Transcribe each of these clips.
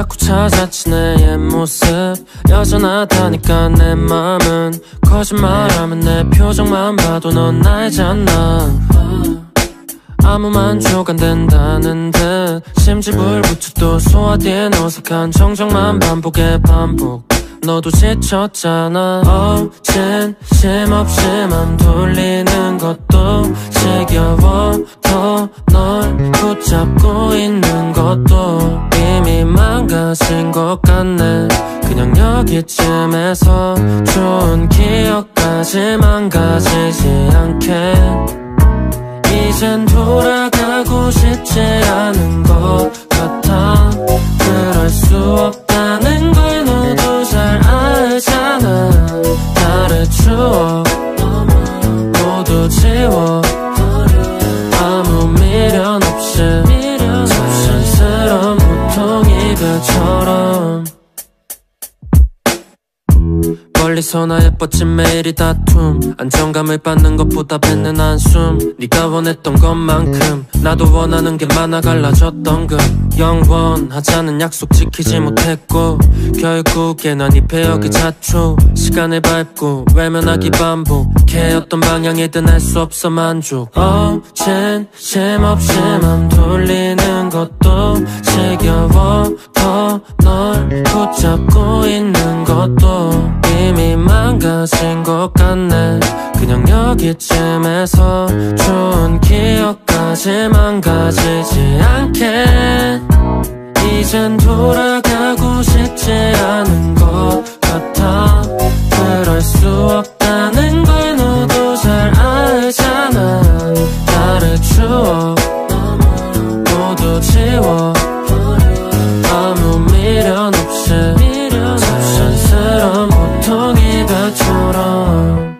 자꾸 찾았지 내 옛 모습 여전하다니까 내 맘은 거짓말하면 내 표정만 봐도 넌 나이잖아 아무 만족 안 된다는 듯 심지불부터 또 소화된 어색한 정적만 반복에 반복 너도 지쳤잖아 어젠 쉼없이 맘 돌리는 것도 지겨워 더 널 붙잡고 있는 것도 이미 망가진 것 같네 그냥 여기쯤에서 좋은 기억까지 망가지지 않게 이젠 돌아가고 싶지 않은 것 같아 그럴 수 없다는 걸 너도 잘 알잖아 나를 추억 모두 지워 아무 미련 없이 자연스러운 보통 이별처럼 멀리서나 예뻤지 매일이 다툼 안정감을 받는 것보다 뱉는 한숨 네가 원했던 것만큼 나도 원하는 게 많아 갈라졌던 그 영원하자는 약속 지키지 못했고 결국에 난 이 배역의 자초 시간을 밟고 외면하기 반복해 어떤 방향이든 할 수 없어 만족 어젠 쉼없이 맘 돌리는 것도 지겨워 더 널 붙잡고 있는 것도 이미 망가진 것 같네 그냥 여기쯤에서 좋은 기억까지 망가지지 않게 이젠 돌아가고 싶지 않은 것 같아 그럴 수 없다는 걸 너도 잘 알잖아 나를 추억 모두 지워 아무 미련 없이 자연스러운 보통 이별처럼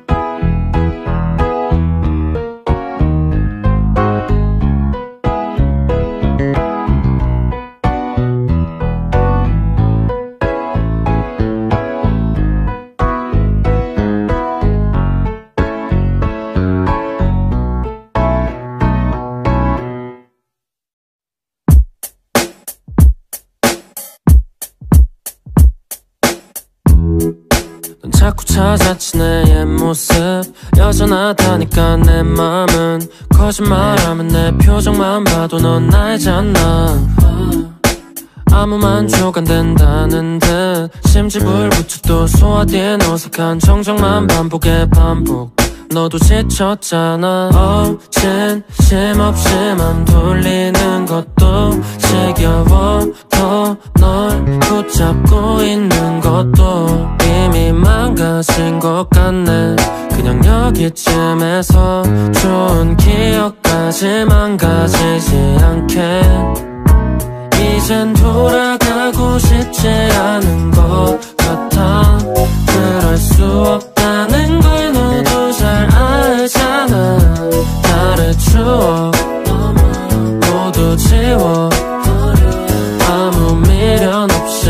자꾸 찾았지 내 옛 모습 여전하다니까 내 맘은 거짓말하면 내 표정만 봐도 넌 나이잖아 아무 만족 안 된다는 듯 심지불부터 또 소화된 어색한 정적만 반복에 반복 너도 지쳤잖아 어젠 쉼없이 맘 돌리는 것도 지겨워 더 널 붙잡고 있는 것도 이미 망가진 것 같네 그냥 여기쯤에서 좋은 기억까지 망가지지 않게 이젠 돌아가고 싶지 않은 것 같아 그럴 수 없다는 걸 너도 잘 알잖아 나를 추억 모두 지워 아무 미련 없이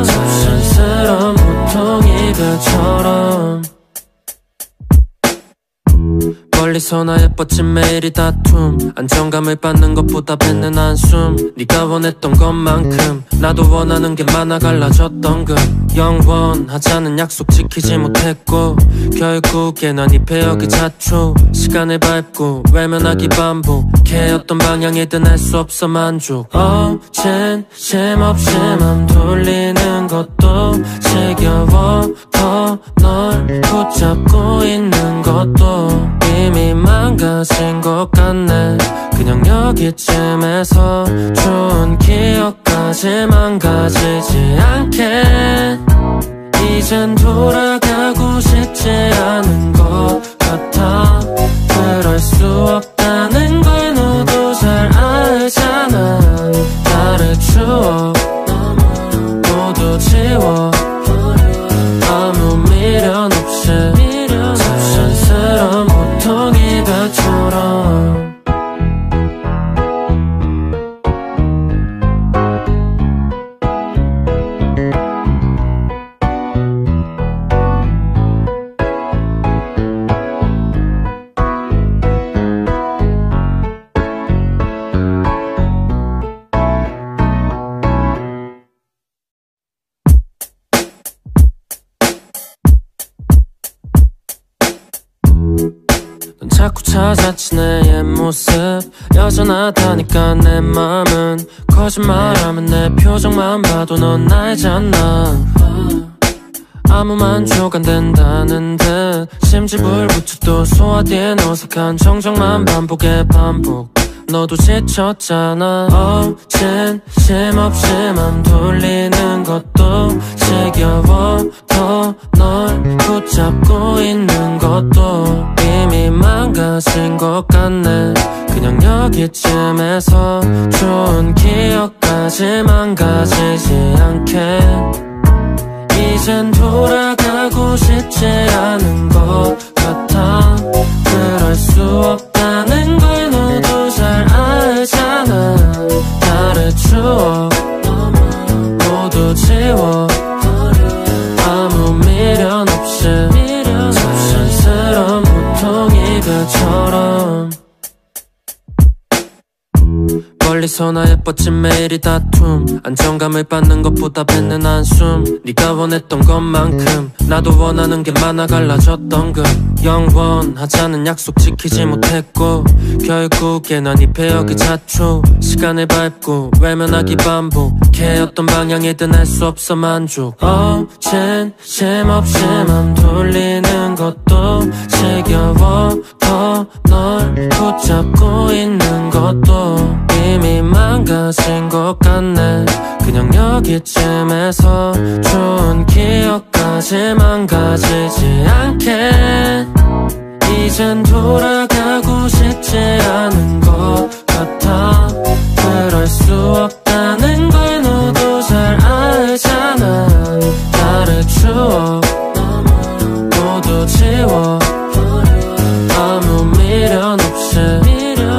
자연스러운 보통 이별처럼 멀리서나 예뻤지 매일이 다툼 안정감을 받는 것보다 뱉는 한숨 네가 원했던 것만큼 나도 원하는 게 많아 갈라졌던 그 영원하자는 약속 지키지 못했고 결국에 난 이 배역의 자초 시간을 밟고 외면하기 반복해 어떤 방향이든 할 수 없어 만족 어젠 쉼없이 맘 돌리는 것도 지겨워 더 널 붙잡고 있는 것도 이미 망가진 것 같네 그냥 여기쯤에서 좋은 기억까지 망가지지 않게 이젠 돌아가고 싶지 않은 것 같아 그럴 수 없다는 걸 너도 잘 알잖아 나를 추억 모두 지워 아무 미련 없이 자연스러운 보통 이별처럼 자꾸 찾았지 내 옛 모습 여전하다니까 내 맘은 거짓말하면 내 표정만 봐도 넌 알잖아 아무 만족 안 된다는 듯 심지불부터 또 소화된 어색한 정적만 반복에 반복 너도 지쳤잖아 어젠 쉼없이 맘 돌리는 것도 지겨워 더 널 붙잡고 있는 것도 이미 망가진 것 같네 그냥 여기쯤에서 좋은 기억까지 망가지지 않게 이젠 돌아가고 싶지 않은 것 같아 그럴 수 없다는 걸 너도 잘 알잖아 나를 추억 모두 지워 아무 미련 없이 자연스러운 보통 이별처럼 멀리서나 예뻤진 매일이 다툼 안정감을 받는 것보다 뱉는 한숨 네가 원했던 것만큼 나도 원하는 게 많아 갈라졌던 그 영원하자는 약속 지키지 못했고 결국에 난 이 배역의 자초 시간을 밟고 외면하기 반복해 어떤 방향이든 할 수 없어 만족 어젠 쉼없이 맘 돌리는 것도 지겨워 더 널 붙잡고 있는 것도 이미 망가진 것 같네 그냥 여기쯤에서 좋은 기억까지 망가지지 않게 이젠 돌아가고 싶지 않은 것 같아 그럴 수 없다는 걸 너도 잘 알잖아 나를 추억 모두 지워 아무 미련 없이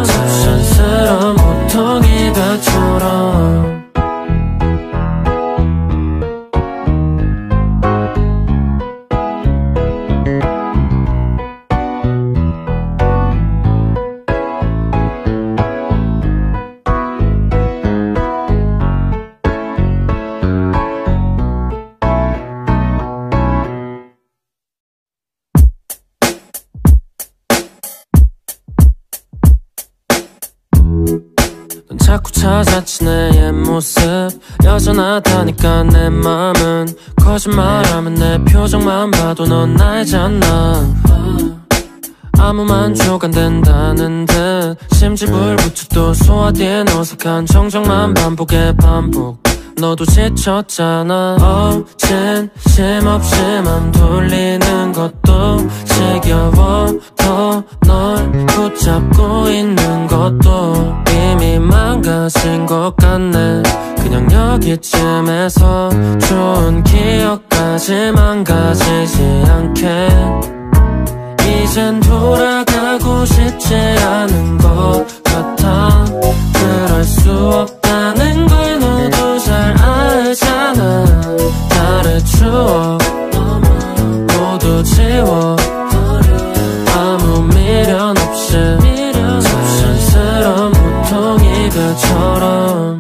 자연스러운 보통 이별처럼 자꾸 찾았지 내 옛 모습 여전하다니까 내 맘은 거짓말하면 내 표정만 봐도 넌 알잖아 아무 만족 안 된다는 듯 심지불부터 또 소화된 어색한 정적만 반복에 반복 너도 지쳤잖아 어젠 쉼없이 맘 돌리는 것도 지겨워 더 널 붙잡고 있는 것도 이미 망가진 것 같네 그냥 여기쯤에서 좋은 기억까지 망가지지 않게 이젠 돌아가고 싶지 않은 것 같아 그럴 수 없다는 걸 너도 잘 알잖아 나를 추억 모두 지워 아무 미련 없이 자연스러운 보통 이별처럼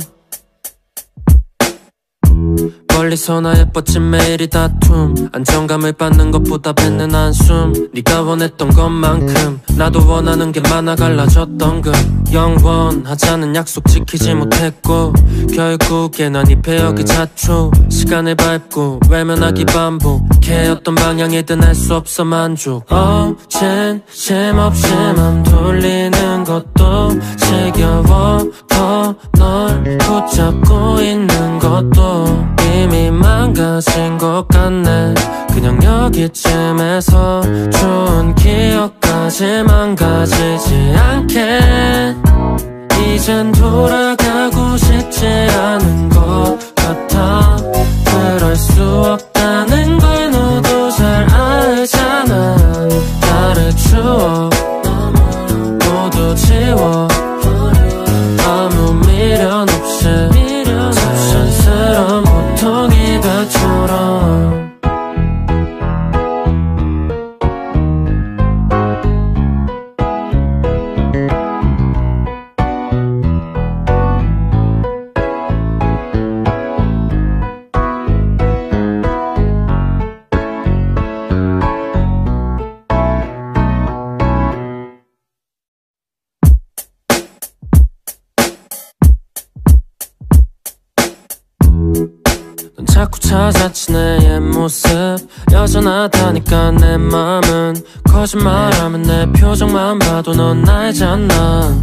멀리서나 예뻤진 매일이 다툼 안정감을 받는 것보다 뱉는 한숨 네가 원했던 것만큼 나도 원하는 게 많아 갈라졌던 그 영원하자는 약속 지키지 못했고 결국에 난 이 배역의 자초 시간을 밟고 외면하기 반복해 어떤 방향이든 할 수 없어 만족 어젠 쉼없이 맘 돌리는 것도 지겨워 더 널 붙잡고 있는 것도 이미 망가진 것 같네 그냥 여기쯤에서 좋은 기억까지 망가지지 않게 이젠 돌아가고 싶지 않은 것 같아 그럴 수 없다는 걸 너도 잘 알잖아 나를 추억 모두 지워 아무 미련 없이 자연스러운 보통 이별처럼 자꾸 찾았지 내 옛 모습 여전하다니까 내 맘은 거짓말하면 내 표정만 봐도 넌 알잖아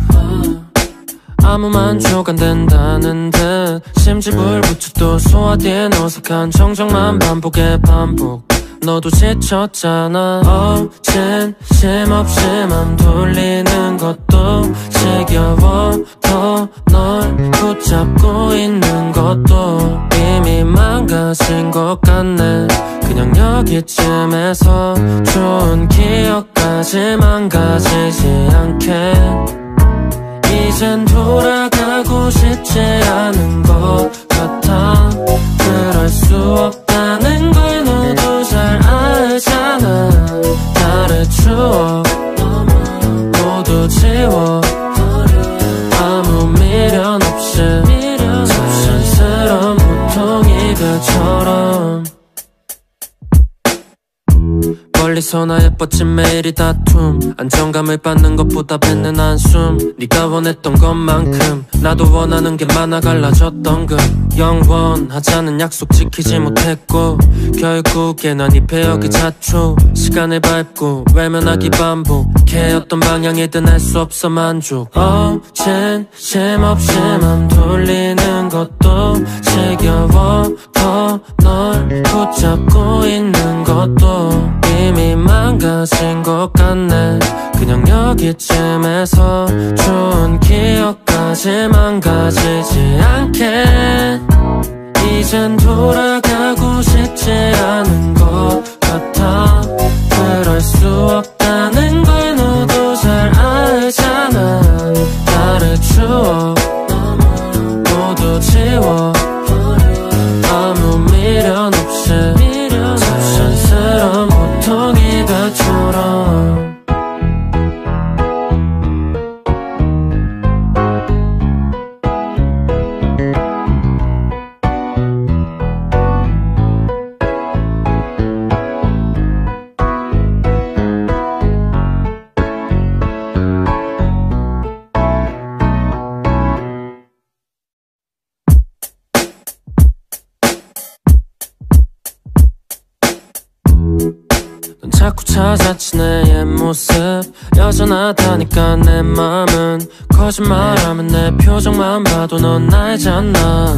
아무 만족 안 된다는 듯 심집을 붙여 또 소화된 어색한 정적만 반복에 반복 너도 지쳤잖아 어젠 쉼없이 맘 돌리는 것도 지겨워 더 널 붙잡고 있는 것도 이미 망가진 것 같네 그냥 여기쯤에서 좋은 기억까지 망가지지 않게 이젠 돌아가고 싶지 않은 것 같아 그럴 수 없다는 걸 너도 잘 알잖아 나를 추억 모두 지워 아무 미련 없이 자연스러운 보통 이별처럼 멀리서나 예뻤진 매일이 다툼 안정감을 받는 것보다 뱉는 한숨 네가 원했던 것만큼 나도 원하는 게 많아 갈라졌던 그 영원하자는 약속 지키지 못했고 결국에 난 이 배역의 자초 시간을 밟고 외면하기 반복해 어떤 방향이든 할 수 없어 만족 어젠 쉼없이 맘 돌리는 것도 지겨워 더 널 붙잡고 있는 것도 이미 망가진 것 같네 그냥 여기쯤에서 좋은 기억까지 망가지지 않게 이젠 돌아가고 싶지 않은 것 같아 그럴 수 없다는 걸 너도 잘 알잖아 나를 추억 모두 지워 아무 미련 없이 자연스러운 보통 이별처럼 자꾸 찾았지 내 옛 모습 여전하다니까 내 맘은 거짓말하면 내 표정만 봐도 넌 알잖아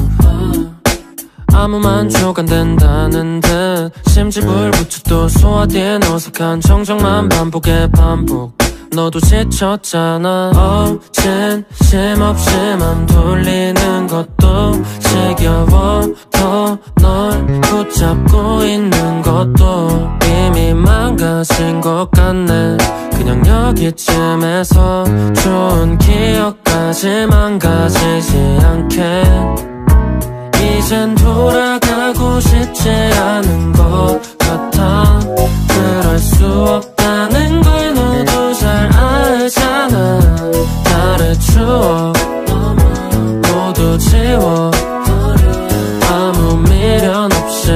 아무 만족 안 된다는 듯 심집을 붙여 또 소화된 어색한 정적만 반복에 반복 너도 지쳤잖아 어젠 쉼없이 맘 돌리는 것도 지겨워 더 널 붙잡고 있는 것도 이미 망가진 것 같네 그냥 여기쯤에서 좋은 기억까지 망가지지 않게 이젠 돌아가고 싶지 않은 것 같아 그럴 수 없다는 걸 너도 잘 알잖아 나를 추억 모두 지워 아무 미련 없이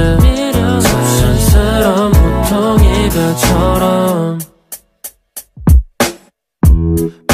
자연스러운 보통 이별처럼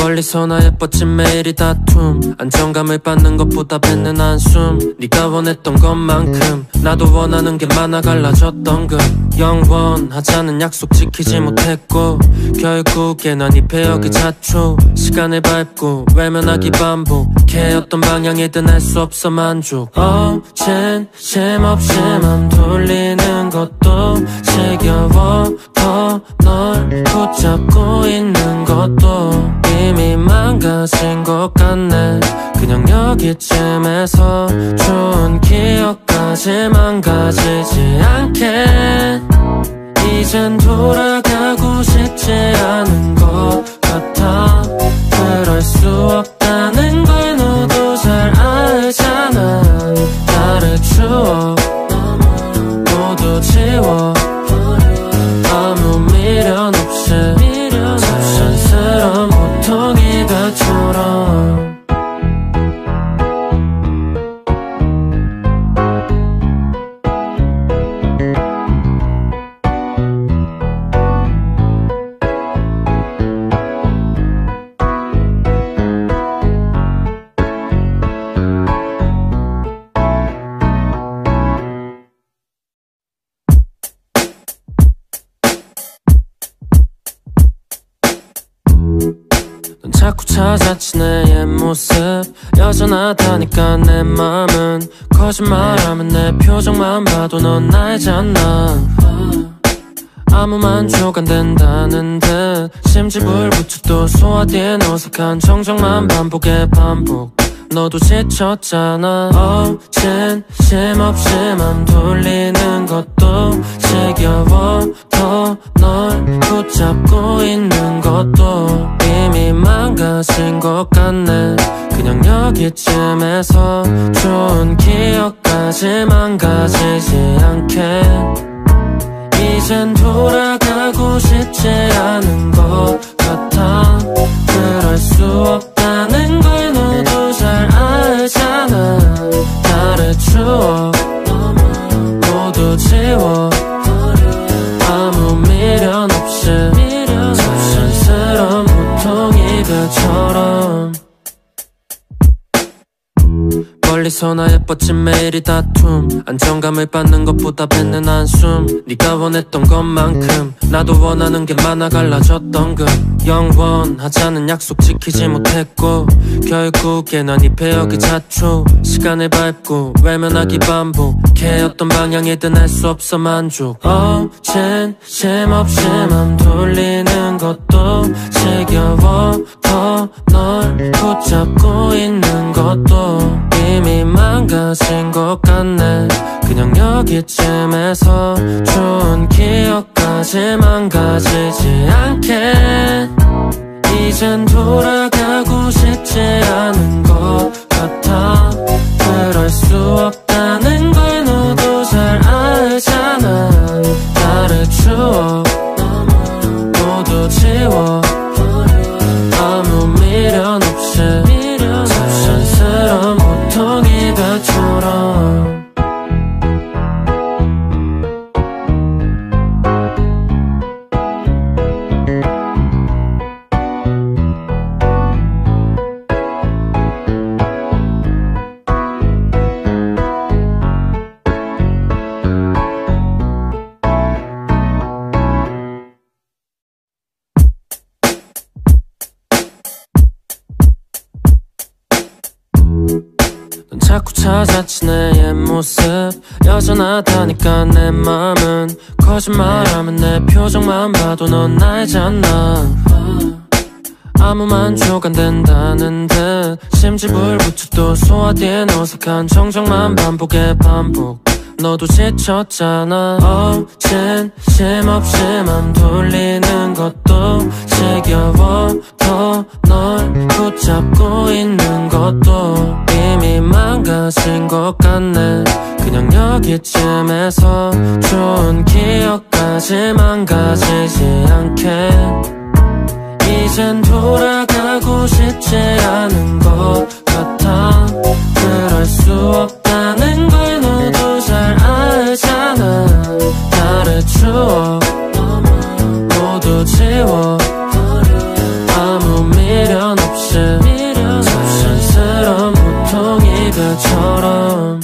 멀리서나 예뻤진 매일이 다툼 안정감을 받는 것보다 뱉는 한숨 네가 원했던 것만큼 나도 원하는 게 많아 갈라졌던 그 영원하자는 약속 지키지 못했고 결국에 난 이 배역의 자초 시간을 밟고 외면하기 반복해 어떤 방향이든 할 수 없어 만족 어젠 쉼없이 맘 돌리는 것도 지겨워 더 널 붙잡고 있는 것도 이미 망가진 것 같네 그냥 여기쯤에서 좋은 기억까지 망가지지 않게 이젠 돌아가고 싶지 않은 것 같아 그럴 수 없다는 걸 너도 잘 알잖아 나를 추억 모두 지워 아무 미련 없이 자연스러운 보통 이별처럼 자꾸 찾았지 내 옛 모습 여전하다니까 내 맘은 거짓말하면 내 표정만 봐도 넌 알잖아 아무 만족 안 된다는 듯 심지불부터 또 소화된 어색한 정적만 반복에 반복 너도 지쳤잖아 어젠 쉼없이 맘 돌리는 것도 지겨워 더 널 붙잡고 있는 것도 이미 망가진 것 같네 그냥 여기쯤에서 좋은 기억까지 망가지지 않게 이젠 돌아가고 싶지 않은 것 같아 그럴 수 없다는 걸 너도 잘 알잖아 나를 추억 모두 지워 아무 미련 없이 자연스러운 보통 이별처럼 멀리서나 예뻤진 매일이 다툼 안정감을 받는 것보다 뱉는 한숨 네가 원했던 것만큼 나도 원하는 게 많아 갈라졌던 그 영원하자는 약속 지키지 못했고 결국에 난 이 배역의 자초 시간을 밟고 외면하기 반복해 어떤 방향이든 알 수 없어 만족 어젠 쉼없이 맘 돌리는 것도 지겨워 더 널 붙잡고 있는 것도 이미 망가진 것 같네 그냥 여기쯤에서 좋은 기억까지 망가지지 않게 이젠 돌아가고 싶지 않은 것 같아 그럴 수 없다는 걸 너도 잘 알잖아 나를 추억 모두 지워 아무 미련 없이 자연스러운 보통 이별처럼 자꾸 찾았지 내 옛 모습 여전하다니까 내 맘은 거짓말하면 내 표정만 봐도 넌 알잖아 아무 만족 안 된다는 듯 심지불부터 또 소화된 어색한 정적만 반복에 반복 너도 지쳤잖아 어젠 쉼없이 맘 돌리는 것도 지겨워 더 널 붙잡고 있는 것도 이미 망가진 것 같네 그냥 여기쯤에서 좋은 기억까지 망가지지 않게 이젠 돌아가고 싶지 않은 것 같아 그럴 수 없다는 걸 너도 잘 알잖아 나를 추억 모두 지워 아무 미련 없이 자연스러운 보통 이별처럼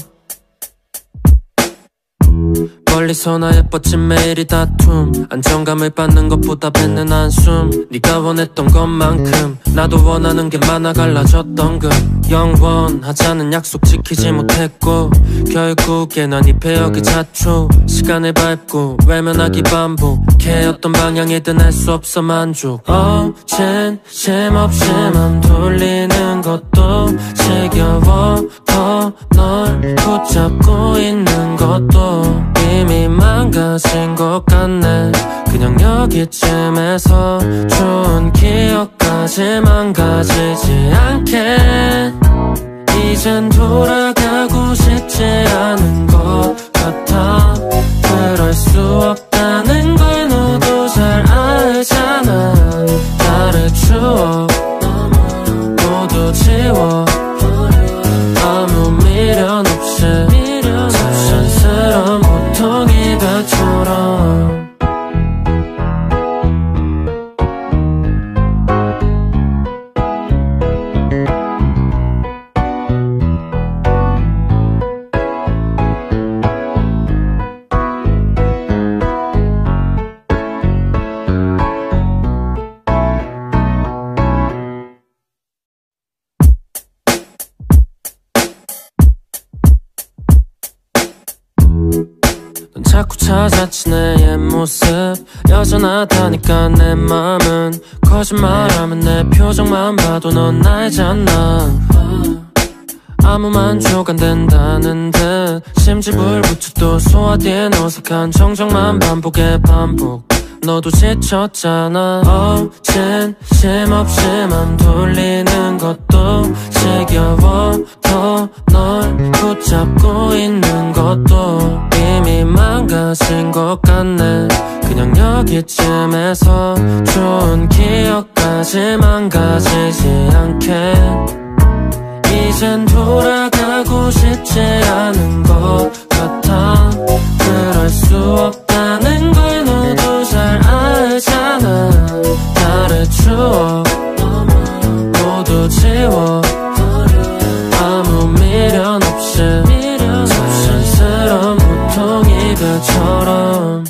멀리서나 예뻤진 매일이 다툼 안정감을 받는 것보다 뱉는 한숨 네가 원했던 것만큼 나도 원하는 게 많아 갈라졌던 그 영원하자는 약속 지키지 못했고 결국에 난 이 배역의 자초 시간을 밟고 외면하기 반복해 어떤 방향이든 알 수 없어 만족 어젠 쉼없이 맘 돌리는 것도 지겨워 더 널 붙잡고 있는 것도 이미 망가진 것 같네 그냥 여기쯤에서 좋은 기억까지 망가지지 않게 이젠 돌아가고 싶지 않은 것 같아 그럴 수 없다는 걸 너도 잘 알잖아 나를 추억 모두 지워 아무 미련 없이 자연스러운 보통 이별처럼 자꾸 찾았지 내 옛 모습 여전하다니까 내 맘은 거짓말하면 내 표정만 봐도 넌 알잖아 아무 만족 안 된다는 듯 심지불부터 또 소화된 어색한 정적만 반복해 반복 너도 지쳤잖아 어젠 쉼없이 맘 돌리는 것도 지겨워 더 널 붙잡고 있는 것도 이미 망가진 것 같네 그냥 여기쯤에서 좋은 기억까지 망가지지 않게 이젠 돌아가고 싶지 않은 것 같아 그럴 수 없다는 걸 너도 잘 알잖아 나를 추억 모두 지워 아무 미련 없이 자연스러운 보통 이별처럼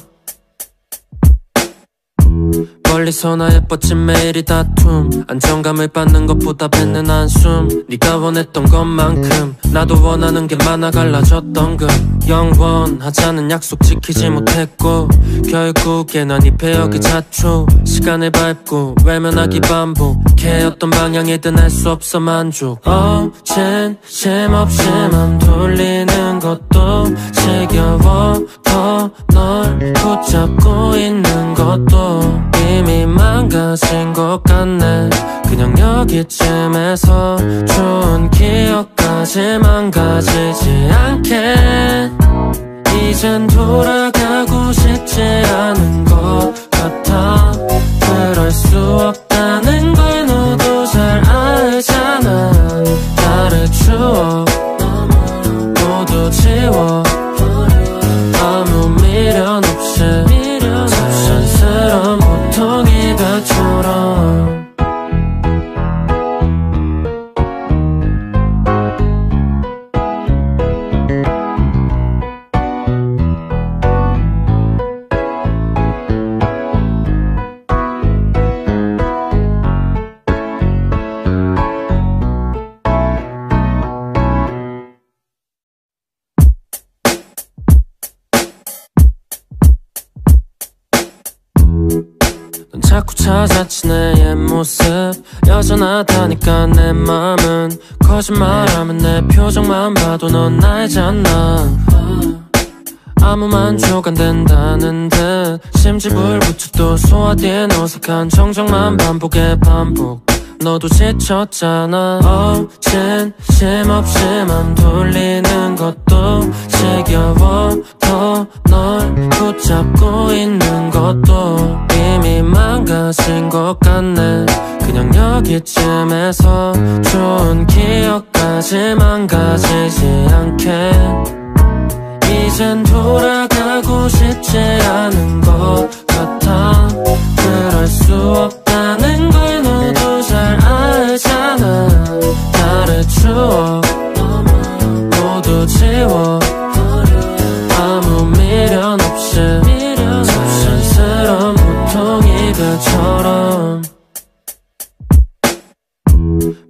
멀리서나 예뻤진 매일이 다툼 안정감을 받는 것보다 뱉는 한숨 네가 원했던 것만큼 나도 원하는 게 많아 갈라졌던 그 영원하자는 약속 지키지 못했고 결국에 난 이 폐역의 자초 시간을 밟고 외면하기 반복해 어떤 방향이든 할 수 없어 만족 어젠 쉼없이 맘 돌리는 것도 지겨워 더 널 붙잡고 있는 것도 이미 망가진 것 같네 그냥 여기쯤에서 좋은 기억까지 망가지지 않게 이젠 돌아가고 싶지 않은 것 같아 그럴 수 없다는 걸 너도 잘 알잖아 나를 추억 모두 지워 아무 미련 없이 자연스러운 보통 이별처럼 자꾸 찾았지 내 옛 모습 여전하다니까 내 맘은 거짓말하면 내 표정만 봐도 넌 알잖아 아무 만족 안 된다는 듯 심지불부터 또 소화된 어색한 정적만 반복해 반복 너도 지쳤잖아 어젠 쉼없이 맘 돌리는 것도 지겨워 더 널 붙잡고 있는 것도 이미 망가진 것 같네 그냥 여기쯤에서 좋은 기억까지 망가지지 않게 이젠 돌아가고 싶지 않은 것 같아 그럴 수 없다는 걸 너도 잘 알잖아 나를 추억 모두 지워 아무 미련 없이 자연스러운 보통 이별처럼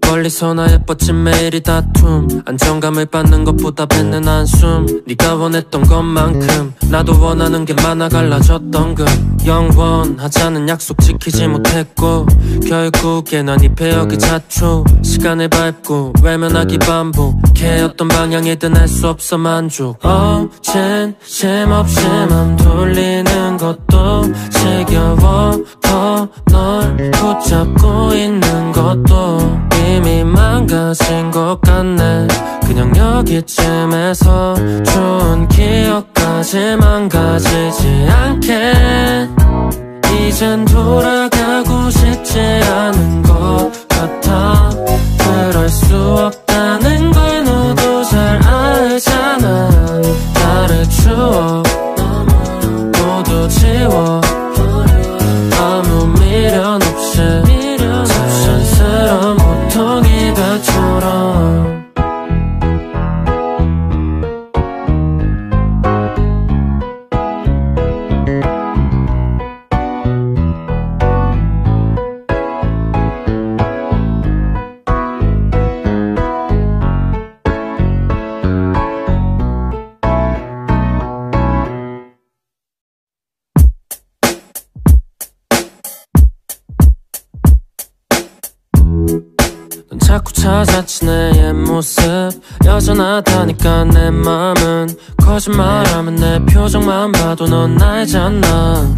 멀리서나 예뻤진 매일이 다툼 안정감을 받는 것보다 뱉는 한숨 네가 원했던 것만큼 나도 원하는 게 많아 갈라졌던 그 영원하자는 약속 지키지 못했고 결국에 난 이 폐역의 자초 시간을 밟고 외면하기 반복해 어떤 방향이든 할 수 없어 만족 어젠 쉼없이 맘 돌리는 것도 지겨워 더 널 붙잡고 있는 것도 이미 망가진 것 같네 그냥 여기쯤에서 좋은 기억까지 망가지지 않게 이젠 돌아가고 싶지 않은 것 같아 그럴 수 없다는 걸 너도 잘 알잖아 나를 추억 모두 지워 아무 미련 없이 자연스러운 보통 이별처럼 자꾸 찾았지 내 옛 모습 여전하다니까 내 맘은 거짓말하면 내 표정만 봐도 넌 알잖아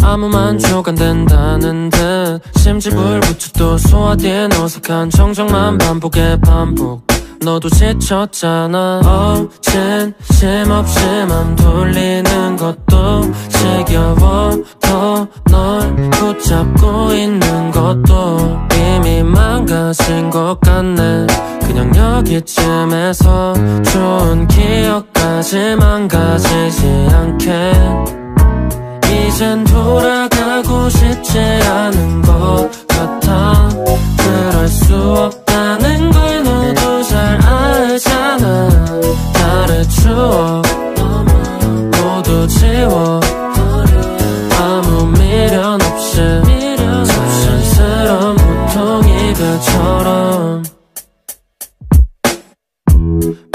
아무 만족 안 된다는 듯 심지불부터 또 소화된 어색한 정적만 반복에 반복 너도 지쳤잖아 어젠 쉼없이 맘 돌리는 것도 지겨워 더 널 붙잡고 있는 것도 이미 망가진 것 같네 그냥 여기쯤에서 좋은 기억까지 망가지지 않게 이젠 돌아가고 싶지 않은 것 같아 그럴 수 없다는 걸 너도 잘 알잖아 나를 추억 모두 지워 아무 미련 없이 자연스러운 보통 이별처럼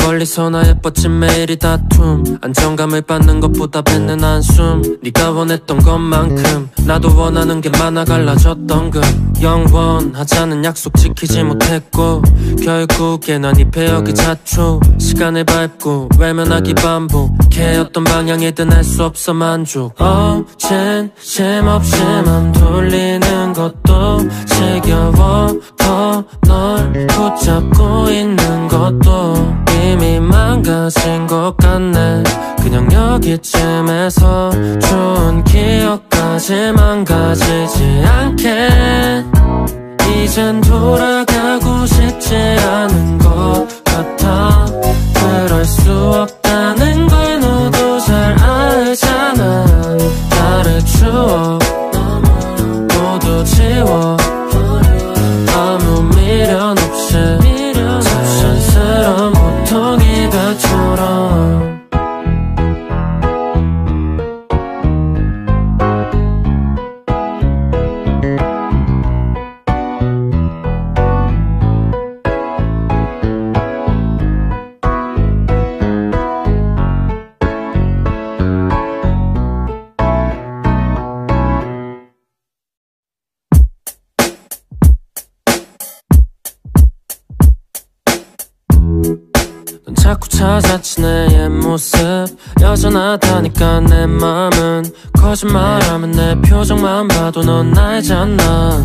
멀리서 나 예뻤진 매일이 다툼 안정감을 받는 것보다 뱉는 한숨 네가 원했던 것만큼 나도 원하는 게 많아 갈라졌던 그 영원하자는 약속 지키지 못했고 결국에 난 이 배역이 자초 시간을 밟고 외면하기 반복해 어떤 방향이든 알 수 없어 만족 어젠 쉼없이 맘 돌리는 것도 지겨워 더 널 붙잡고 있는 것도 이미 망가진 것 같네 그냥 여기쯤에서 좋은 기억까지 망가지지 않게 이젠 돌아가고 싶지 않은 것 같아 그럴 수 없다는 걸 너도 잘 알잖아 나를 추억 모두 지워 아무 미련 없이 자연스러운 보통 이별처럼 자꾸 찾았지 내 옛 모습 여전하다니까 내 맘은 거짓말하면 내 표정만 봐도 넌 알잖아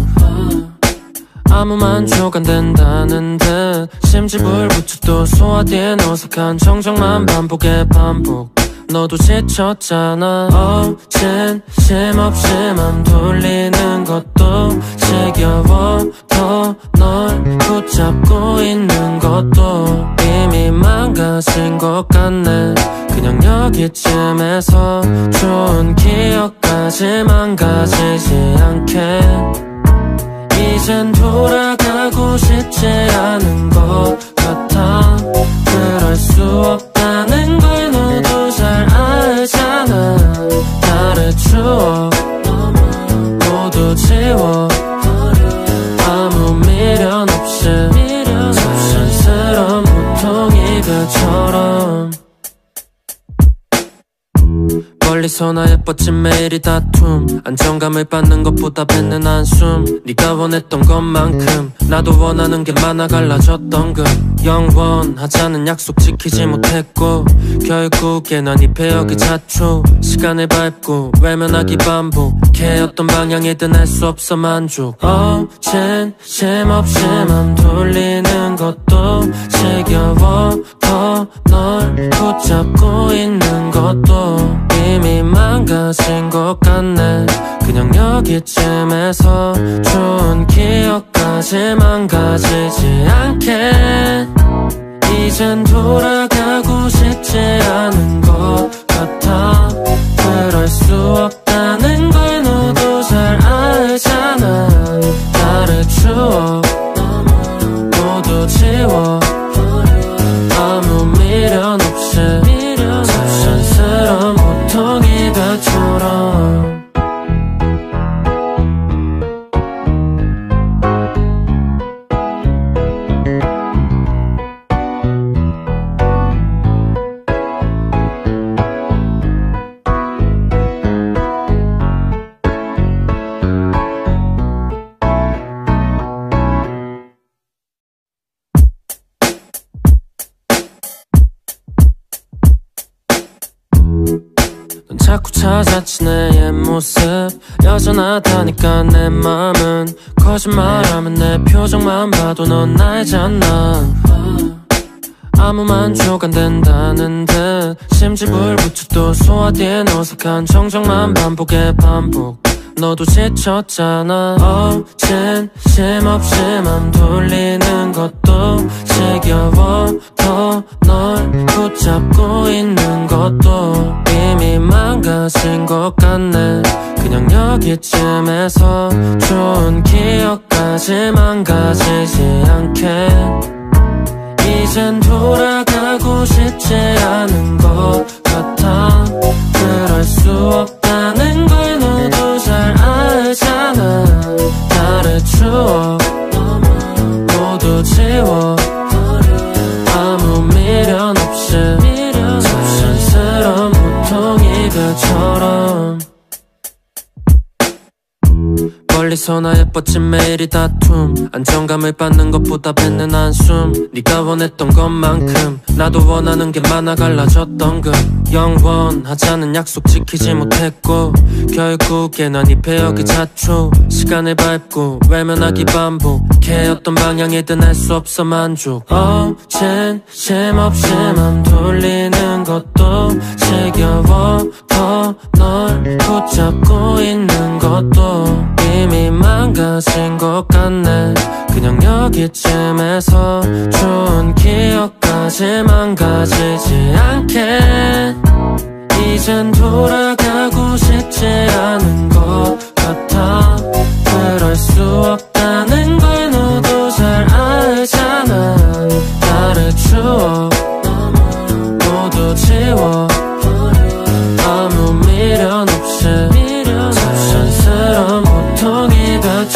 아무 만족 안 된다는 듯 심지불부터 또 소화된 어색한 정적만 반복에 반복 너도 지쳤잖아 어젠 쉼없이 맘 돌리는 것도 지겨워 더 널 붙잡고 있는 것도 이미 망가진 것 같네 그냥 여기쯤에서 좋은 기억까지 망가지지 않게 이젠 돌아가고 싶지 않은 것 같아 그럴 수 없다는 걸 너도 잘 알잖아 나를 추억 모두 지워 아무 미련 없이 자연스러운 보통 이별처럼 멀리서 나 예뻤진 매일이 다툼 안정감을 받는 것보다 뱉는 한숨 네가 원했던 것만큼 나도 원하는 게 많아 갈라졌던 그 영원하자는 약속 지키지 못했고 결국에 난 이 배역이 자초 시간을 밟고 외면하기 반복해 어떤 방향이든 알 수 없어 만족 어젠 쉼없이 맘 돌리는 것도 지겨워 더 널 붙잡고 있는 것도 이미 망가진 것 같네 그냥 여기쯤에서 좋은 기억까지 망가지지 않게 이젠 돌아가고 싶지 않은 것 같아 그럴 수 없다는 걸 너도 잘 알잖아 나를 추억 모두 지워 아무 미련 없이 자연스러운 보통 이별처럼 자꾸 찾았지 내 옛 모습 여전하다니까 내 맘은 거짓말하면 내 표정만 봐도 넌 알잖아 아무 만족 안 된다는 듯 심지불부처 또 소화된 어색한 정적만 반복에 반복 너도 지쳤잖아 어젠 쉼없이 맘 돌리는 것도 지겨워 더 널 붙잡고 있는 것도 이미 망가진 것 같네 그냥 여기쯤에서 좋은 기억까지 망가지지 않게 이젠 돌아가고 싶지 않은 것 같아 그럴 수 없다는 걸 너도 잘 알잖아 나를 추억 모두 지워 아무 미련 없이 자연스러운 보통이들처럼 멀리서나 예뻤지 매일이 다툼 안정감을 받는 것보다 뱉는 한숨 네가 원했던 것만큼 나도 원하는 게 많아 갈라졌던 그 영원하자는 약속 지키지 못했고 결국에 난 이 배역의 자초 시간을 밟고 외면하기 반복해 어떤 방향이든 할 수 없어 만족 어젠 쉼없이 맘 돌리는 것도 지겨워 더 널 붙잡고 있는 것도 이미 망가진 것 같네 그냥 여기쯤에서 좋은 기억까지 망가지지 않게 이젠 돌아가고 싶지 않은 것 같아 그럴 수 없다는 걸 너도 잘 알잖아 나를 추억 모두 지워 아무 미련 없이 자연스러운 보통이들처럼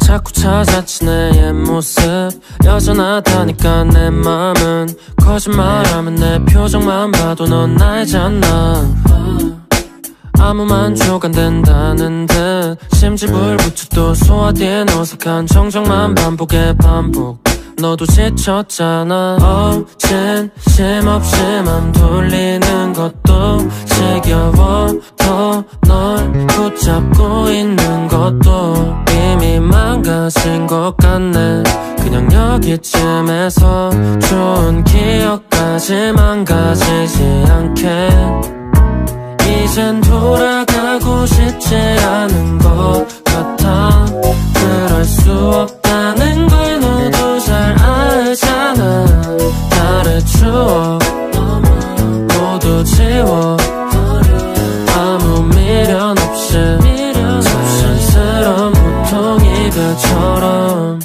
자꾸 찾았지 내 옛 모습 여전하다니까 내 맘은 거짓말하면 내 표정만 봐도 넌 알잖아 아무 만족 안 된다는 듯 심지불부처 또 소화된 어색한 정적만 반복에 반복 너도 지쳤잖아 어젠 쉼없이 맘 돌리는 것도 지겨워 더 널 붙잡고 있는 것도 이미 망가진 것 같네 그냥 여기쯤에서 좋은 기억까지 망가지지 않게 이젠 돌아가고 싶지 않은 것 같아 그럴 수 없다는 걸 너도 잘 알잖아 나를 추억 모두 지워 아무 미련 없이 자연스러운 보통이들처럼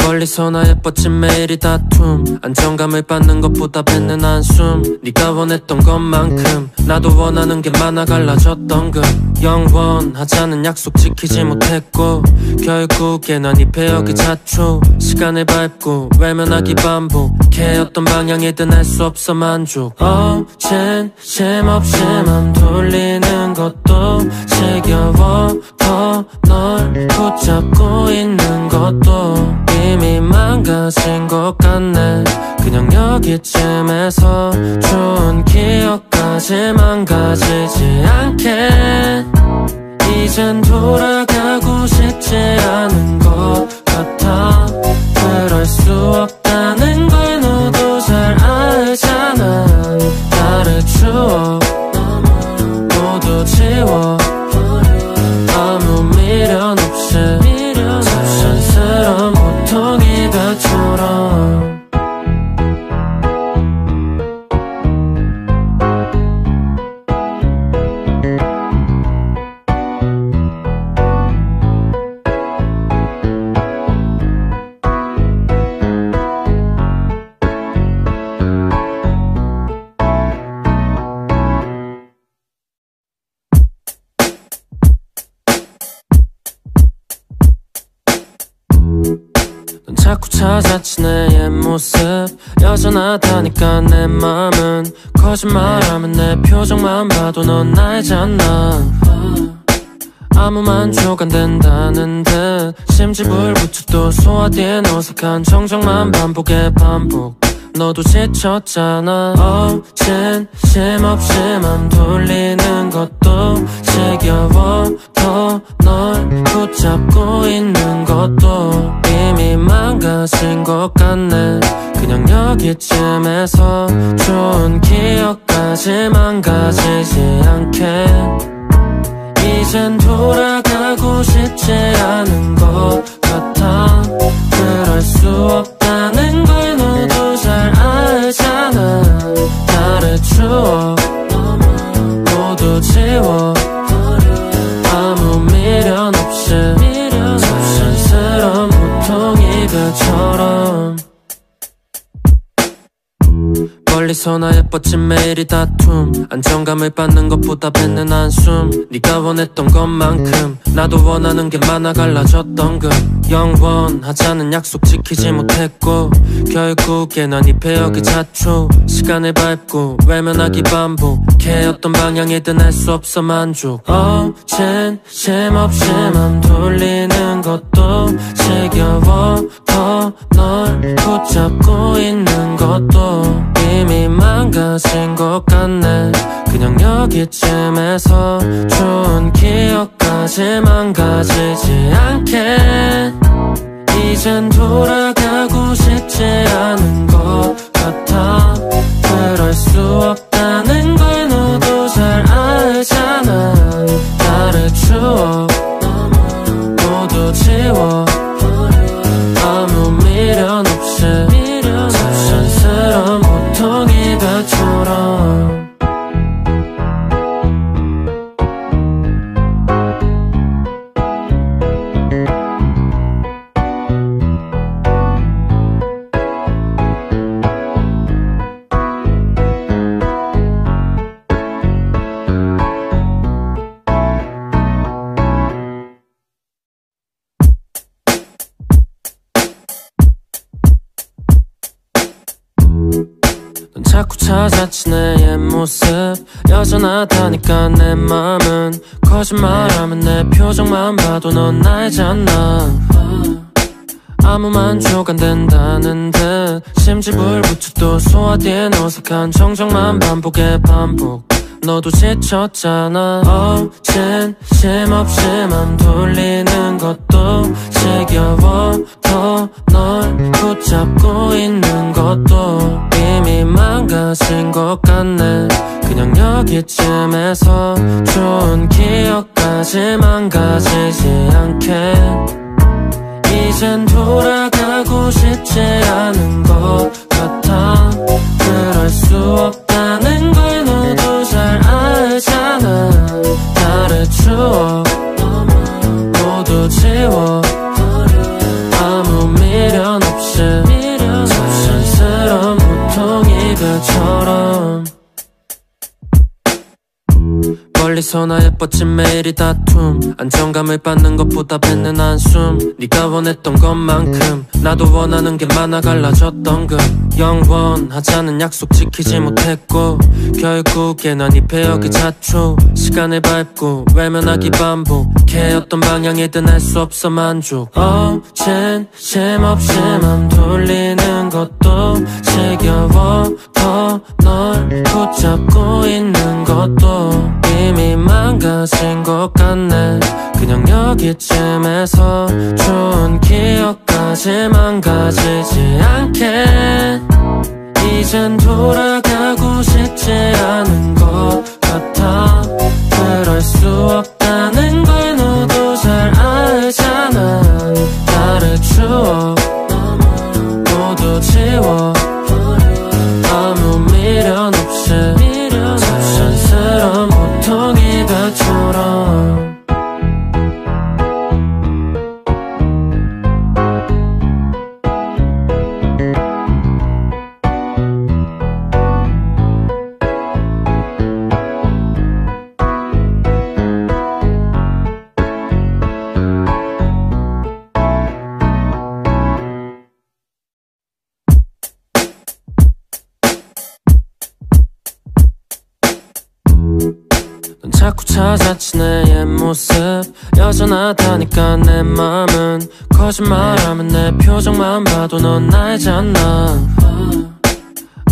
멀리서나 예뻤지 매일이 다툼 안정감을 받는 것보다 뱉는 한숨 네가 원했던 것만큼 나도 원하는 게 많아 갈라졌던 그 영원하자는 약속 지키지 못했고 결국에 난 이 배역의 자초 시간을 밟고 외면하기 반복해 어떤 방향이든 할 수 없어 만족 어젠 쉼없이 맘 돌리는 것도 지겨워 더 널 붙잡고 있는 것도 이미 망가진 것 같네 그냥 여기쯤에서 좋은 기억까지 망가지지 않게 이젠 돌아가고 싶지 않은 것 같아 그럴 수 없다는 걸 너도 잘 알잖아 나를 추억 모두 지워 아무 미련 없이 자연스러운 보통이들처럼 자꾸 찾았지 내 옛 모습 여전하다니까 내 맘은 거짓말하면 내 표정만 봐도 넌 나이잖아 아무 만족 안 된다는 듯 심지불부터 또 소화된 어색한 정적만 반복에 반복 너도 지쳤잖아 어젠 쉼없이 맘 돌리는 것도 지겨워 더 널 붙잡고 있는 것도 이미 망가진 것 같네 그냥 여기쯤에서 좋은 기억까지 망가지지 않게 이젠 돌아가고 싶지 않은 것 같아 그럴 수 없다는 걸 너도 잘 알잖아 나를 추억 모두 지워 아무 미련 없이 자연스러운 보통 이별처럼 멀리서 나 예뻤진 매일이 다툼 안정감을 받는 것보다 뱉는 한숨 네가 원했던 것만큼 나도 원하는 게 많아 갈라졌던 그 영원하자는 약속 지키지 못했고 결국에 난 이 배역의 자초 시간을 밟고 외면하기 반복해 어떤 방향이든 할 수 없어 만족 어젠 쉼없이 맘 돌리는 것도 지겨워 더 널 붙잡고 있는 것도 이미 망가진 것 같네 그냥 여기쯤에서 좋은 기억까지 망가지지 않게 이젠 돌아가고 싶지 않은 것 같아 그럴 수 없다는 걸 너도 잘 알잖아 나를 추억 모두 지워 아무 미련 없이 자연스러운 보통 이별처럼 자꾸 찾았지 내 옛 모습 여전하다니까 내 맘은 거짓말하면 내 표정만 봐도 넌 나이잖아 아무 만족 안 된다는 듯 심지불부터 또 소화된 어색한 정적만 반복에 반복 너도 지쳤잖아 어젠 쉼없이 맘 돌리는 것도 지겨워 더 널 붙잡고 있는 것도 이미 망가진 것 같네 그냥 여기쯤에서 좋은 기억까지 망가지지 않게 이젠 돌아가고 싶지 않은 것 같아 그럴 수 없다는 걸 너도 잘 알잖아 나를 추억 모두 지워 아무 미련 없이 자연스러운 보통 이별처럼 멀리서 나 예뻤진 매일이 다툼 안정감을 받는 것보다 뱉는 한숨 네가 원했던 것만큼 나도 원하는 게 많아 갈라졌던 그 영원하자는 약속 지키지 못했고 결국에 난 이 배역의 자초 시간을 밟고 외면하기 반복해 어떤 방향이든 할 수 없어 만족 어젠 쉼없이 맘 돌리는 것도 지겨워 더 널 붙잡고 있는 것도 이미 망가진 것 같네 그냥 여기쯤에서 좋은 기억까지 망가지지 않게 이젠 돌아가고 싶지 않은 것 같아 그럴 수 없다는 걸 너도 잘 알잖아 나를 추억 모두 지워 아무 미련 없이 자연스러운 보통 이별처럼 찾았지 내 옛 모습 여전하다니까 내 맘은 거짓말하면 내 표정만 봐도 넌 알잖아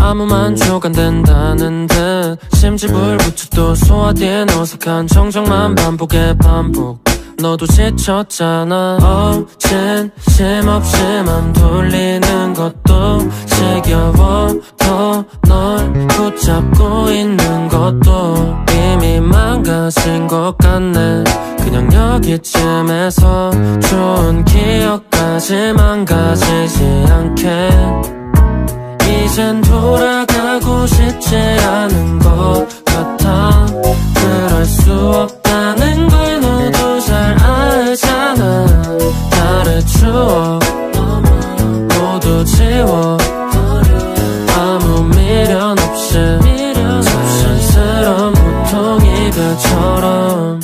아무 만족 안 된다는 듯 심지불부처 또 소화된 어색한 정적만 반복에 반복 너도 지쳤잖아 어젠 쉼없이 맘 돌리는 것도 지겨워 더 널 붙잡고 있는 것도 이미 망가진 것 같네 그냥 여기쯤에서 좋은 기억까지 망가지지 않게 이젠 돌아가고 싶지 않은 것 같아 그럴 수 없다는 걸 너도 잘 알잖아 나를 추억 모두 지워 아무 미련 없이 자연스러운 보통 이별처럼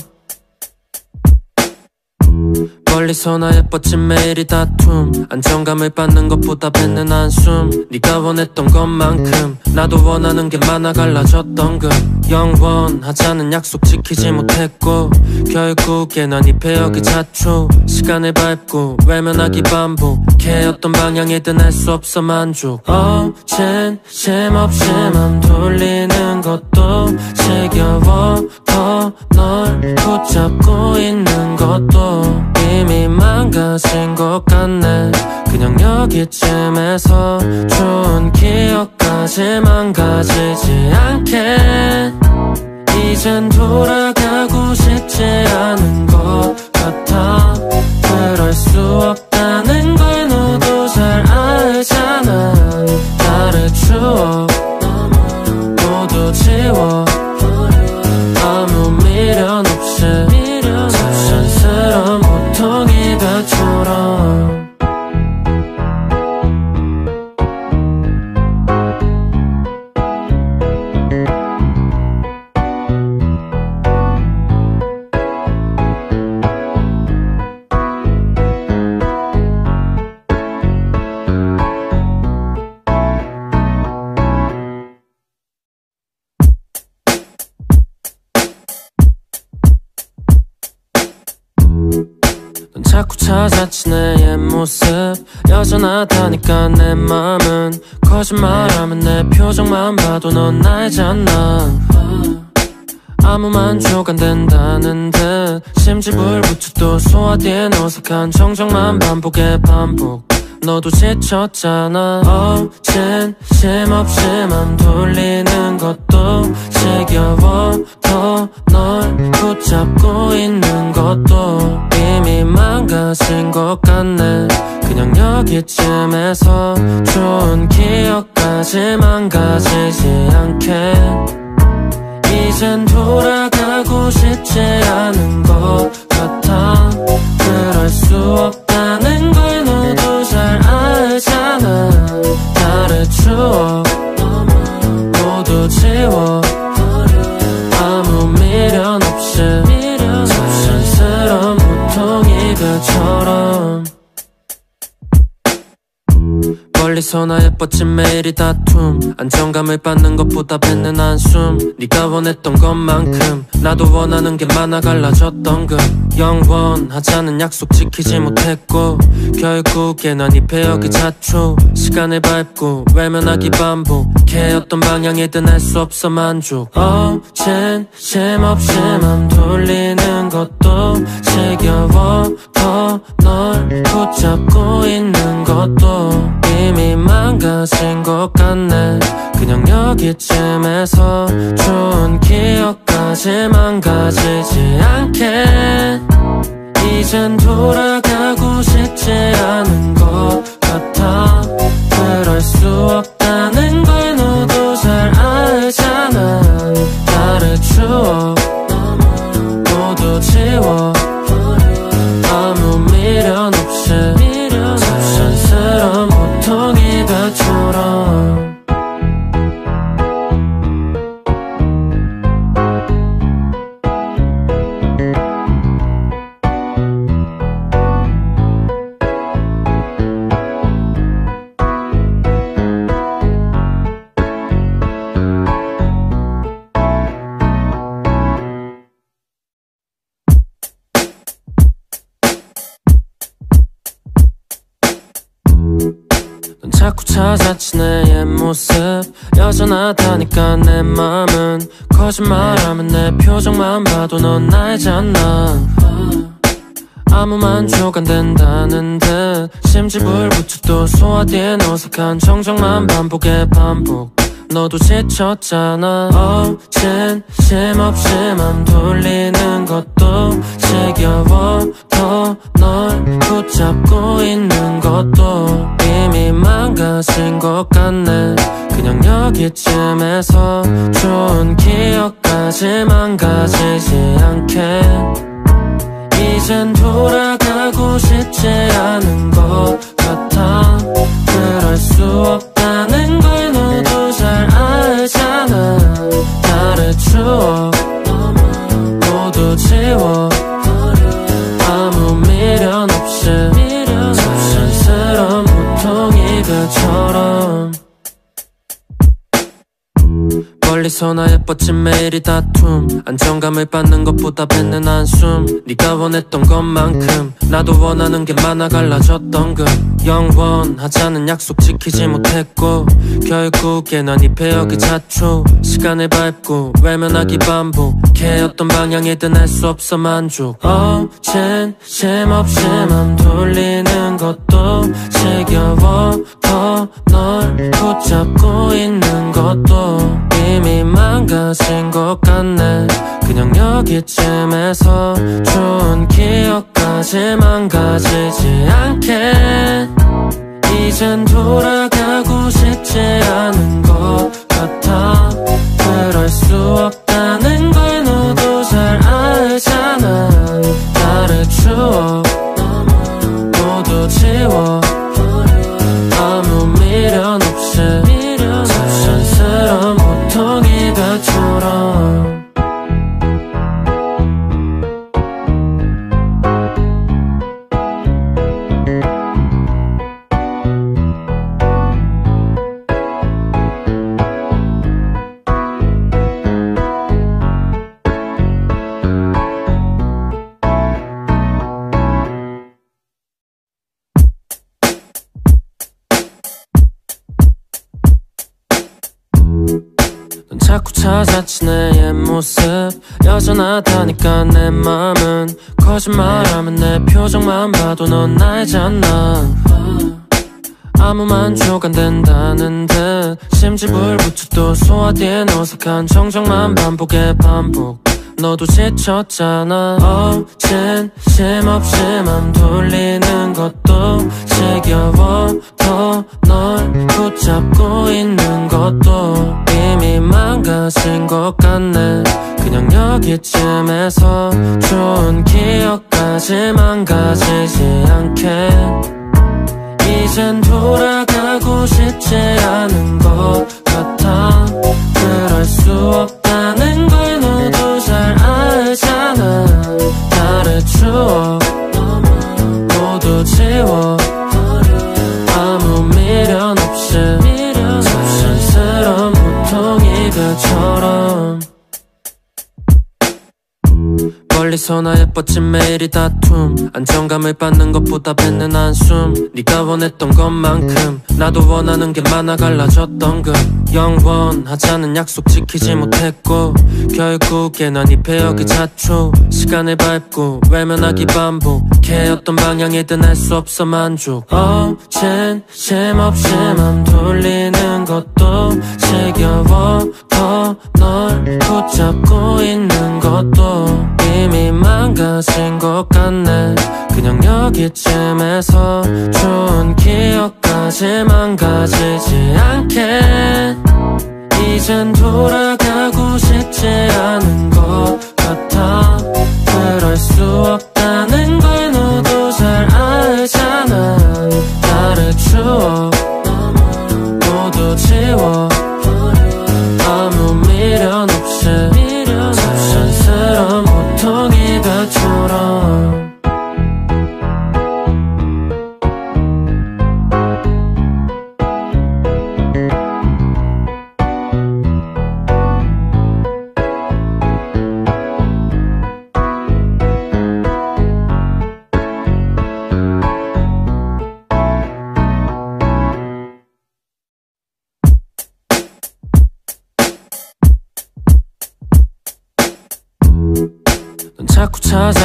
멀리서나 예뻤진 매일이 다툼 안정감을 받는 것보다 뱉는 한숨 네가 원했던 것만큼 나도 원하는 게 많아 갈라졌던 그 영원하자는 약속 지키지 못했고 결국에 난 이 배역의 자초 시간을 밟고 외면하기 반복해 어떤 방향이든 할 수 없어 만족 어젠 쉼없이 맘 돌리는 것도 지겨워 더 널 붙잡고 있는 것도 이미 망가진 것 같네 그냥 여기쯤에서 좋은 기억까지 망가지지 않게 이젠 돌아가고 싶지 않은 것 같아 그럴 수 없다는 걸 너도 잘 알잖아 나를 추억 모두 지워 아무 미련 없이 자연스러운 보통 이별처럼 자꾸 찾았지 내 옛 모습 여전하다니까 내 맘은 거짓말하면 내 표정만 봐도 넌 알잖아 아무 만족 안 된다는 듯 심지불부처 또 소화된 어색한 정적만 반복에 반복 너도 지쳤잖아 어젠 쉼없이 맘 돌리는 것도 지겨워 더 널 붙잡고 있는 것도 이미 망가진 것 같네 그냥 여기쯤에서 좋은 기억까지 망가지지 않게 이젠 돌아가고 싶지 않은 것 같아 그럴 수 없다는 걸 너도 잘 알잖아 나를 추억 모두 지워 아무 미련 없이 자연스러운 보통 이별처럼 멀리서나 예뻤진 매일이 다툼 안정감을 받는 것보다 뱉는 한숨 네가 원했던 것만큼 나도 원하는 게 많아 갈라졌던 그 영원하자는 약속 지키지 못했고 결국에 난 이 배역의 자초 시간을 밟고 외면하기 반복해 어떤 방향이든 할 수 없어 만족 어젠 쉼없이 맘 돌리는 것도 지겨워 더 널 붙잡고 있는 것도 이미 망가진 것 같네 그냥 여기쯤에서 좋은 기억까지 망가지지 않게 이젠 돌아가고 싶지 않은 것 같아 그럴 수 없다는 걸 너도 잘 알잖아 나를 추억 모두 지워 아무 미련 없이 자연스러운 보통 이별처럼 자꾸 찾았지 내 옛 모습 여전하다니까 내 맘은 거짓말하면 내 표정만 봐도 넌 알잖아 아무 만족 안 된다는 듯 심집을 붙여 또 소화된 어색한 정적만 반복에 반복 너도 지쳤잖아 어젠 쉼없이 맘 돌리는 것도 지겨워 더 널 붙잡고 있는 것도 이미 망가진 것 같네 그냥 여기쯤에서 좋은 기억까지 망가지지 않게 이젠 돌아가고 싶지 않은 것 같아 그럴 수 없다는 걸 너도 잘 알잖아 나를 추억 모두 지워 아무 미련 없이 자연스러운 보통 이별처럼 멀리서나 예뻤진 매일이 다툼 안정감을 받는 것보다 뱉는 한숨 네가 원했던 것만큼 나도 원하는 게 많아 갈라졌던 그 영원하자는 약속 지키지 못했고 결국에 난 이 배역의 자초 시간을 밟고 외면하기 반복해였던 방향이든 알 수 없어 만족 어젠 쉼없이 맘 돌리는 것도 지겨워 더 널 붙잡고 있는 것도 이미 망가진 것 같네 그냥 여기쯤에서 좋은 기억까지 망가지지 않게 이젠 돌아가고 싶지 않은 것 같아 그럴 수 없다는 걸 너도 잘 알잖아 나를 추억 모두 지워 아무 미련 없이 자연스러운 보통 이별처럼 자꾸 찾았지 내 옛 모습 여전하다니까 내 맘은 거짓말하면 내 표정만 봐도 넌 알잖아 아무 만족 안 된다는 듯 심집을 붙여 또 소화된 어색한 정적만 반복에 반복 너도 지쳤잖아 어젠 쉼없이 맘 돌리는 것도 지겨워 더 널 붙잡고 있는 것도 이미 망가진 것 같네 그냥 여기쯤에서 좋은 기억까지 망가지지 않게 이젠 돌아가고 싶지 않은 것 같아 그럴 수 없다는 걸 너도 잘 알잖아 나를 추억 모두 지워 아무 미련 없이 자연스러운 보통 이별처럼 멀리서나 예뻤진 매일이 다툼 안정감을 받는 것보다 뱉는 한숨 네가 원했던 것만큼 나도 원하는 게 많아 갈라졌던 그 영원하자는 약속 지키지 못했고 결국에 난 이 배역의 자초 시간을 밟고 외면하기 반복해였던 방향이든 알 수 없어 만족 어젠 쉼없이 맘 돌리는 것도 지겨워 더 널 붙잡고 있는 것도 이미 망가진 것 같네 그냥 여기쯤에서 좋은 기억까지 망가지지 않게 이젠 돌아가고 싶지 않은 것 같아 그럴 수 없다는 걸 너도 잘 알잖아 나를 추억 모두 지워 아무 미련 없이 자연스러운 보통 이별처럼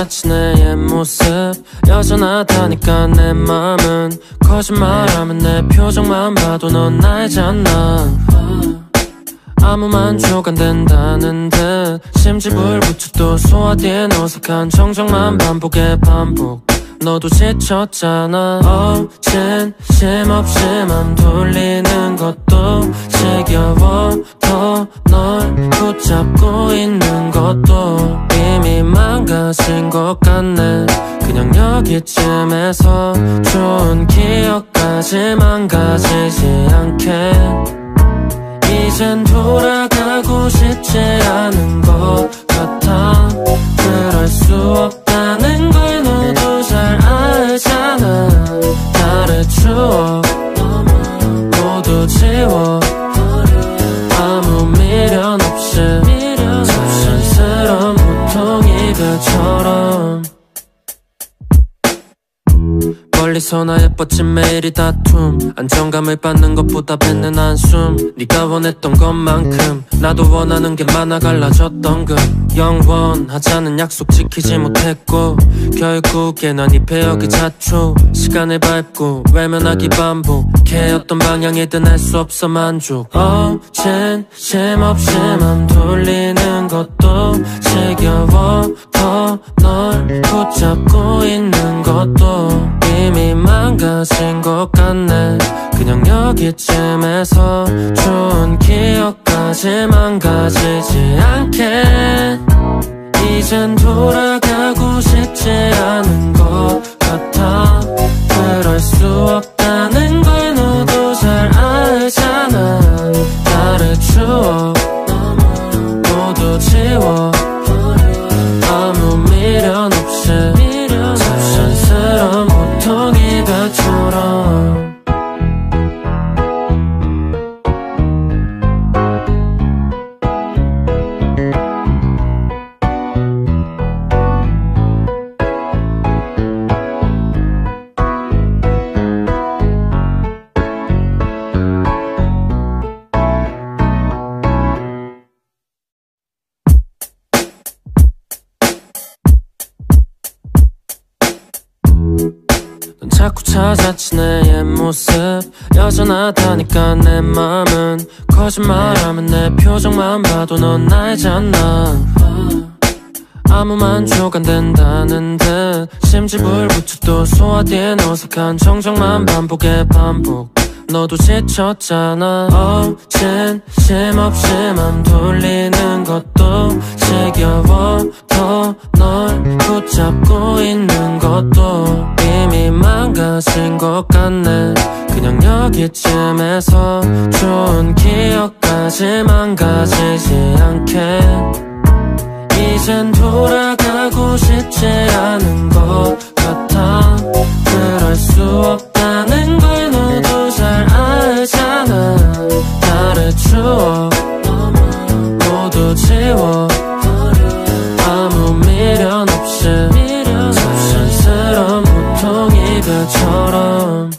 찾았지 내 옛 모습 여전하다니까 내 맘은 거짓말하면 내 표정만 봐도 넌 알잖아 아무 만족 안 된다는 듯 심지불부터 또 소화된 어색한 정적만 반복에 반복 너도 지쳤잖아 어젠 쉼없이 맘 돌리는 것도 지겨워 더 널 붙잡고 있는 것도 이미 망가진 것 같네 그냥 여기쯤에서 좋은 기억까지 망가지지 않게 이젠 돌아가고 싶지 않은 것 같아 그럴 수 없다는 걸 너도 잘 알잖아 나를 추억 모두 지워 아무 미련 없이 자연스러운 보통 이별처럼 멀리서나 예뻤지 매일이 다툼 안정감을 받는 것보다 뱉는 한숨 네가 원했던 것만큼 나도 원하는 게 많아 갈라졌던 그 영원하자는 약속 지키지 못했고 결국에 난 이 배역의 자초 시간을 밟고 외면하기 반복해 어떤 방향이든 알 수 없어 만족 어젠 쉼없이 맘 돌리는 것도 지겨워 더 널 붙잡고 있는 것도 이미 망가진 것 같네 그냥 여기쯤에서 좋은 기억까지 망가지지 않게 이젠 돌아가고 싶지 않은 것 같아 그럴 수 없다는 걸 너도 잘 알잖아 나를 추억 모두 지워 아무 미련 없이 자연스러운 보통 이별처럼 자꾸 찾았지 내 옛 모습 여전하다니까 내 맘은 거짓말하면 내 표정만 봐도 넌 알잖아 아무 만족 안 된다는 듯 심지불부터 또 소화된 어색한 정적만 반복에 반복 너도 지쳤잖아 어젠 쉼없이 맘 돌리는 것도 지겨워 더 널 붙잡고 있는 것도 이미 망가진 것 같네 그냥 여기쯤에서 좋은 기억까지 망가지지 않게 이젠 돌아가고 싶지 않은 것 같아 그럴 수 없다는 걸 너도 잘 알잖아 나를 추억 모두 지워 아무 미련 없이 자연스러운 보통 이별처럼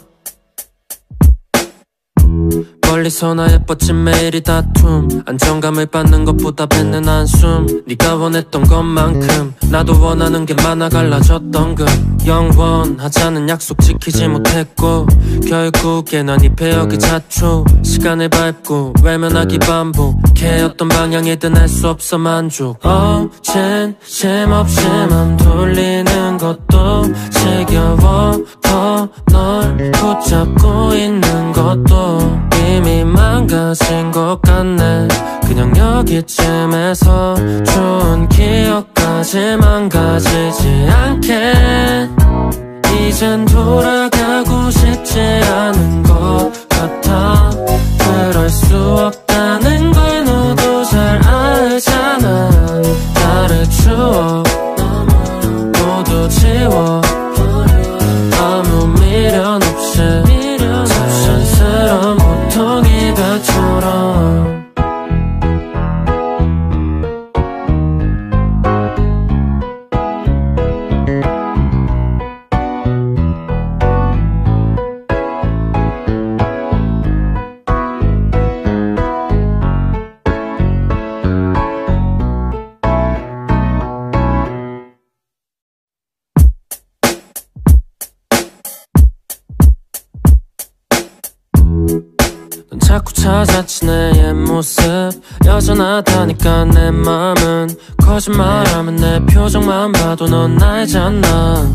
멀리서나 예뻤지 매일이 다툼 안정감을 받는 것보다 뱉는 한숨 네가 원했던 것만큼 나도 원하는 게 많아 갈라졌던 그 영원하자는 약속 지키지 못했고 결국에 난 이 배역의 자초 시간을 밟고 외면하기 반복해 어떤 방향이든 알 수 없어 만족 어젠 쉼없이 맘 돌리는 것도 지겨워 더 널 붙잡고 있는 것도 이미 망가진 것 같네 그냥 여기쯤에서 좋은 기억까지 망가지지 않게 이젠 돌아가고 싶지 않은 것 같아 그럴 수 없다는 걸 너도 잘 알잖아 나를 추억 모두 지워 아무 미련 없이 자연스러운 보통 이별처럼 자꾸 찾았지 내 옛 모습 여전하다니까 내 맘은 거짓말하면 내 표정만 봐도 넌 알잖아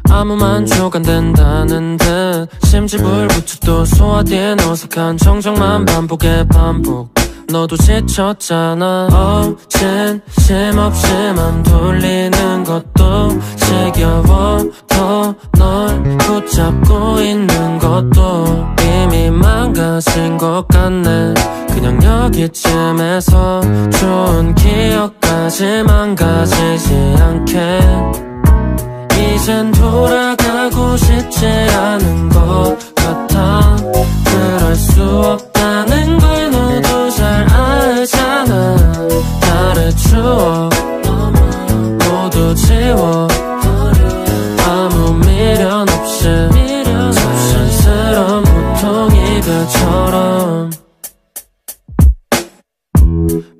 아무 만족 안 된다는 듯 심지불부터 또 소화된 어색한 정적만 반복해 반복 너도 지쳤잖아 어젠 쉼없이 맘 돌리는 것도 지겨워 더 널 붙잡고 있는 것도 이미 망가진 것 같네 그냥 여기쯤에서 좋은 기억까지 망가지지 않게 이젠 돌아가고 싶지 않은 것 같아 그럴 수 없다는 걸 너도 잘 알잖아 나를 추억 모두 지워 아무 미련 없이 자연스러운 보통 이별처럼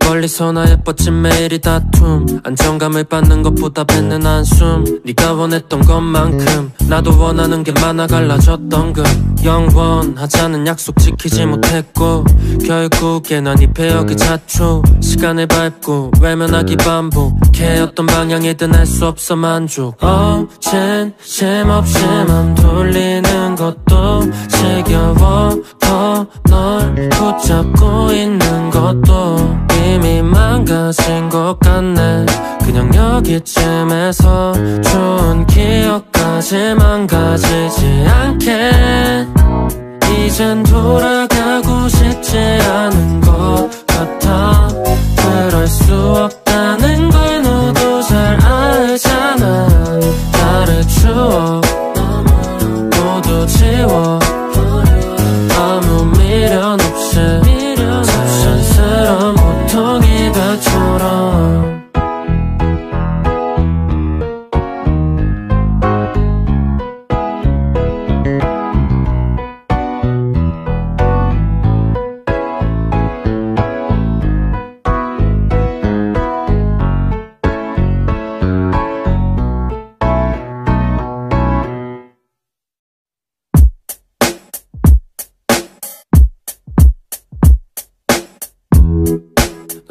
멀리서나 예뻤진 매일이 다툼 안정감을 받는 것보다 뱉는 한숨 네가 원했던 것만큼 나도 원하는 게 많아 갈라졌던 그 영원하자는 약속 지키지 못했고 결국에 난 이 폐역의 자초 시간을 밟고 외면하기 반복해 어떤 방향이든 할 수 없어 만족 어젠 쉼없이 맘 돌리는 것도 지겨워 더 널 붙잡고 있는 것도 이미 망가진 것 같네 그냥 여기쯤에서 좋은 기억까지 망가지지 않게 이젠 돌아가고 싶지 않은 것 같아 그럴 수 없다는 걸 너도 잘 알잖아 나를 추억 모두 지워 아무 미련 없이 자연스러운 보통 이별처럼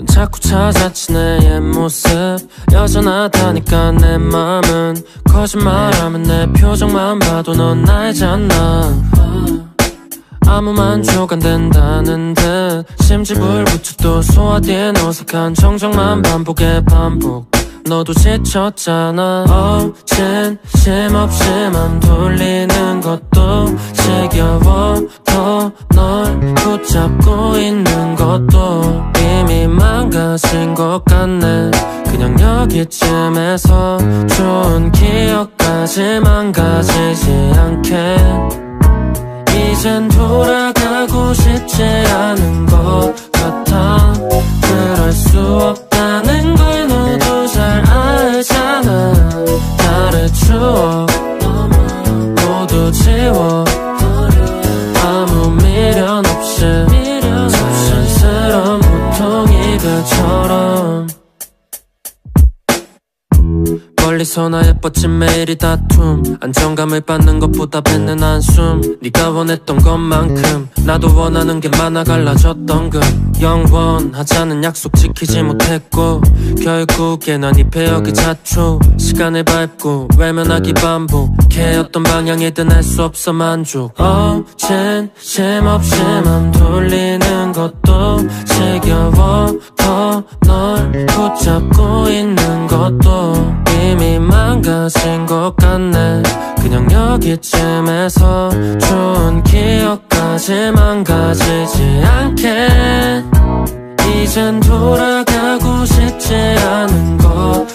자꾸 찾았지 내 옛 모습 여전하다니까 내 맘은 거짓말하면 내 표정만 봐도 넌 알잖아 아무 만족 안 된다는 듯 심지불부터 또 소화된 어색한 정적만 반복해 반복 너도 지쳤잖아 어젠 쉼없이 맘 돌리는 것도 지겨워 더 널 붙잡고 있는 것도 이미 망가진 것 같네 그냥 여기쯤에서 좋은 기억까지 망가지지 않게 이젠 돌아가고 싶지 않은 것 같아 그럴 수 없다는 걸 너도 잘 알잖아 나를 추억 모두 지워 아무 미련 없이 자연스러운 보통 이별처럼 멀리서나 예뻤진 매일이 다툼 안정감을 받는 것보다 뱉는 한숨 네가 원했던 것만큼 나도 원하는 게 많아 갈라졌던 그 영원하자는 약속 지키지 못했고 결국에 난 이 폐역의 자초 시간을 밟고 외면하기 반복해 어떤 방향이든 할 수 없어 만족 어젠 쉼없이 맘 돌리는 것도 지겨워 더 널 붙잡고 있는 것도 이미 망가진 것 같네 그냥 여기쯤에서 좋은 기억까지 망가지지 않게 이젠 돌아가고 싶지 않은 것